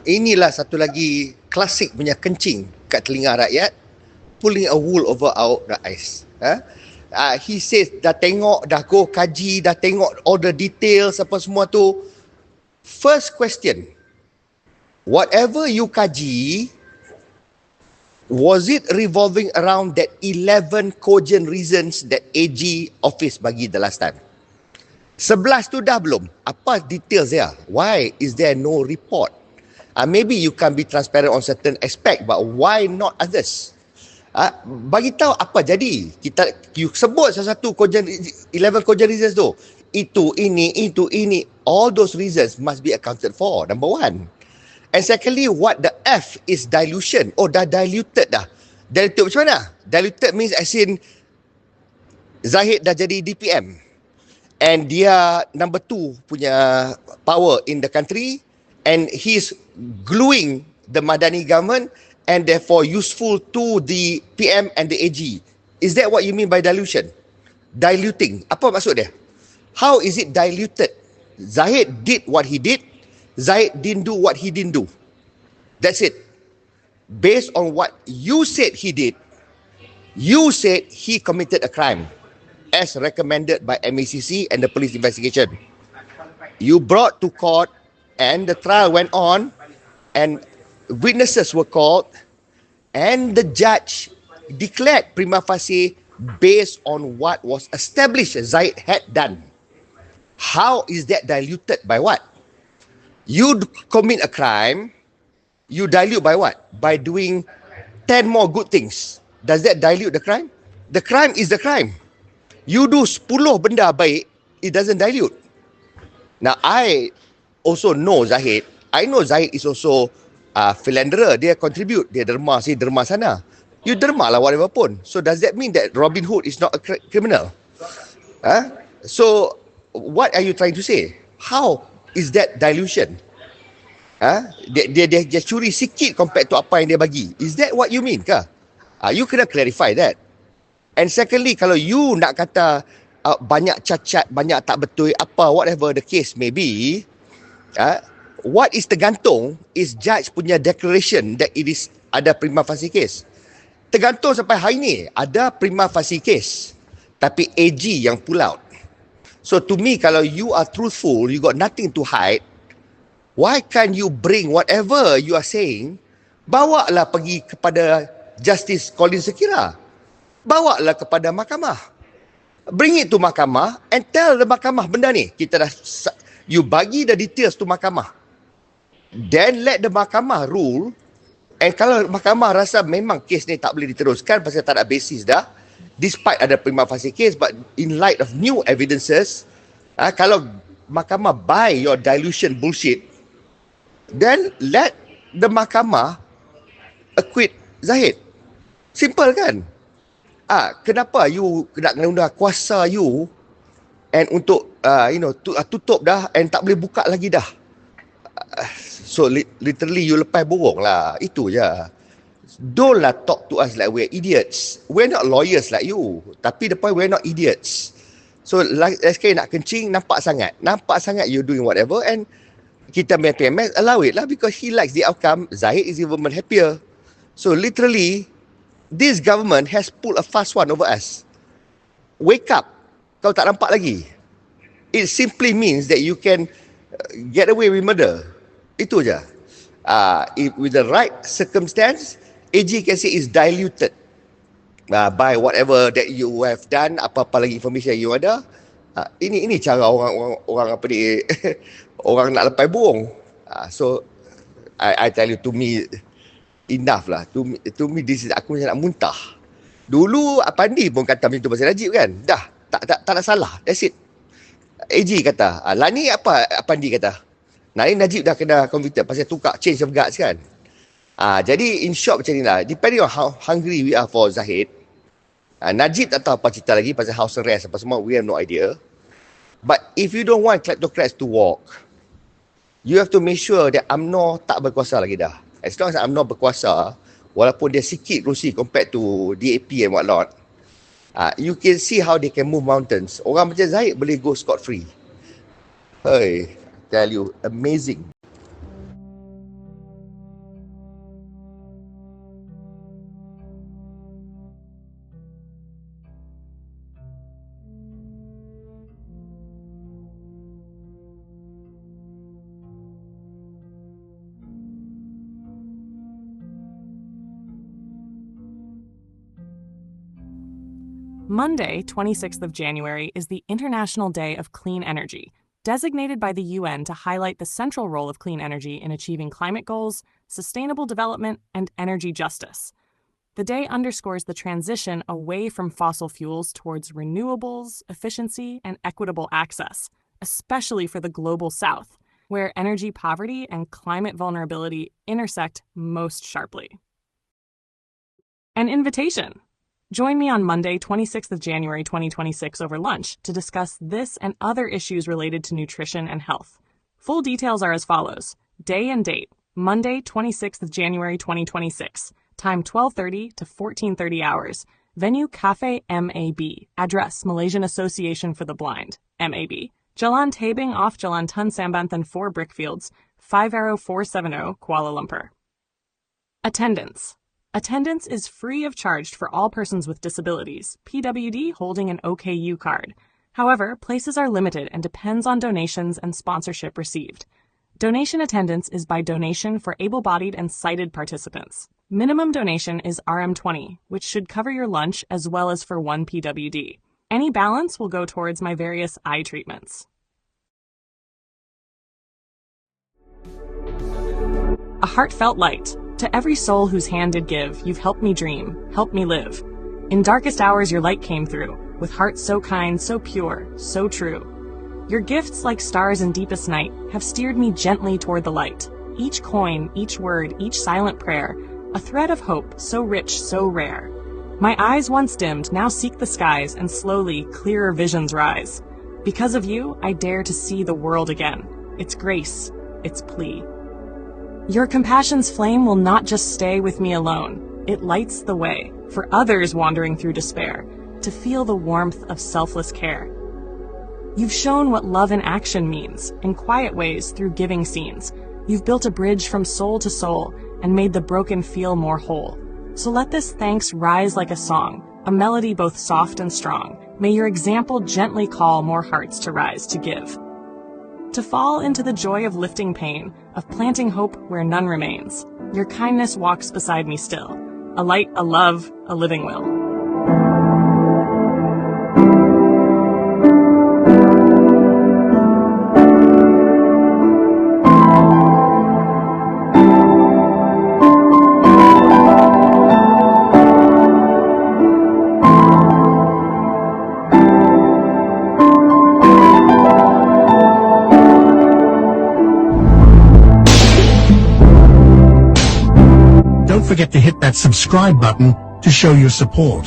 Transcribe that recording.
Inilah satu lagi klasik punya kencing kat telinga rakyat, pulling a wool over our eyes. He says dah tengok, dah go kaji, dah tengok all the details apa semua tu. First question, whatever you kaji, was it revolving around that 11 cogent reasons that AG office bagi the last time? 11 tu dah belum? Apa details dia? Why is there no report? Maybe you can be transparent on certain aspect, but why not others? Bagi tahu apa jadi. You sebut satu cogent, 11 cogent reasons tu. Itu, ini. All those reasons must be accounted for, number one. And secondly, what the F is dilution. Oh, dah diluted dah. Diluted macam mana? Diluted means as in Zahid dah jadi DPM. And dia number 2 punya power in the country. And he's gluing the Madani government and therefore useful to the PM and the AG. Is that what you mean by dilution? Diluting. Apa maksud dia? How is it diluted? Zahid did what he did. Zahid didn't do what he didn't do. That's it. Based on what you said he did, you said he committed a crime as recommended by MACC and the police investigation. You brought to court and the trial went on and witnesses were called and the judge declared prima facie based on what was established Zahid had done. How is that diluted by what? You commit a crime, you dilute by what? By doing 10 more good things. Does that dilute the crime? The crime is the crime. You do 10 benda baik, it doesn't dilute. Now, I also know Zahid. I know Zahid is also philanderer. Dia contribute. Dia derma sini, derma sana. You derma lah whatever pun. So, does that mean that Robin Hood is not a criminal? So, what are you trying to say? How is that dilution? Dia curi sikit compared to apa yang dia bagi. Is that what you mean ke? You kena clarify that. And secondly, kalau you nak kata banyak cacat, banyak tak betul, apa, whatever the case may be, what is tergantung is judge punya declaration that it is ada prima facie case. Tergantung sampai hari ni, ada prima facie case. Tapi AG yang pull out. So to me, kalau you are truthful, you got nothing to hide, why can't you bring whatever you are saying, bawa lah pergi kepada Justice Colin Sekira. Bawa lah kepada mahkamah. Bring it to mahkamah and tell the mahkamah benda ni. You bagi the details to mahkamah. Then let the mahkamah rule. And kalau mahkamah rasa memang kes ni tak boleh diteruskan pasal tak ada basis dah, despite ada prima facie case, but in light of new evidences, kalau mahkamah buy your dilution bullshit, then let the mahkamah acquit Zahid. Simple kan? Kenapa you nak guna kuasa you and untuk tutup dah and tak boleh buka lagi dah? So literally you lepas borong lah. Itu je. Don't lah talk to us like we're idiots. We're not lawyers like you. Tapi the point, we're not idiots. So SK nak kencing, nampak sangat you doing whatever, and kita PMS allow it lah because he likes the outcome. Zahid is even happier. So literally, this government has pulled a fast one over us. Wake up. Kau tak nampak lagi. It simply means that you can get away with murder. Itu je. With the right circumstance, AG can say is diluted by whatever that you have done, apa-apa lagi information you ada. Ini cara orang apa ni, orang nak lepas burung. So I tell you, to me, enough lah. To me this is, aku macam nak muntah. Dulu Pandi pun kata macam tu pasal Najib kan. Dah, tak ada salah. That's it. AG kata. Lani apa Pandi kata? Najib dah kena convicted pasal tukar change of guards kan. Jadi in short macam ni lah. Depending on how hungry we are for Zahid. Najib tak tahu apa cerita lagi pasal house arrest apa semua. We have no idea. But if you don't want kleptocrats to walk, you have to make sure that UMNO tak berkuasa lagi dah. As long as UMNO berkuasa, walaupun dia sikit kerusi compared to DAP and whatnot, you can see how they can move mountains. Orang macam Zahid boleh go scot free. Hey, tell you, amazing. Monday, 26th of January, is the International Day of Clean Energy, designated by the UN to highlight the central role of clean energy in achieving climate goals, sustainable development, and energy justice. The day underscores the transition away from fossil fuels towards renewables, efficiency, and equitable access, especially for the global south, where energy poverty and climate vulnerability intersect most sharply. An invitation. Join me on Monday, 26th of January 2026 over lunch to discuss this and other issues related to nutrition and health. Full details are as follows. Day and date, Monday, 26th of January 2026, time 12:30 to 14:30 hours. Venue Cafe MAB, address Malaysian Association for the Blind, MAB. Jalan Tabing off Jalan Tun Sambanthan 4 Brickfields, 50470, Kuala Lumpur. Attendance. Attendance is free of charge for all persons with disabilities, PWD holding an OKU card. However, places are limited and depends on donations and sponsorship received. Donation attendance is by donation for able-bodied and sighted participants. Minimum donation is RM20, which should cover your lunch as well as for one PWD. Any balance will go towards my various eye treatments. A heartfelt light. To every soul whose hand did give, you've helped me dream, helped me live. In darkest hours your light came through, with hearts so kind, so pure, so true. Your gifts, like stars in deepest night, have steered me gently toward the light. Each coin, each word, each silent prayer, a thread of hope, so rich, so rare. My eyes once dimmed, now seek the skies, and slowly, clearer visions rise. Because of you, I dare to see the world again. Its grace, its plea. Your compassion's flame will not just stay with me alone. It lights the way for others wandering through despair to feel the warmth of selfless care. You've shown what love in action means, in quiet ways through giving scenes. You've built a bridge from soul to soul and made the broken feel more whole. So let this thanks rise like a song, a melody both soft and strong. May your example gently call more hearts to rise to give. To fall into the joy of lifting pain, of planting hope where none remains. Your kindness walks beside me still, a light, a love, a living will. Don't forget to hit that subscribe button to show your support.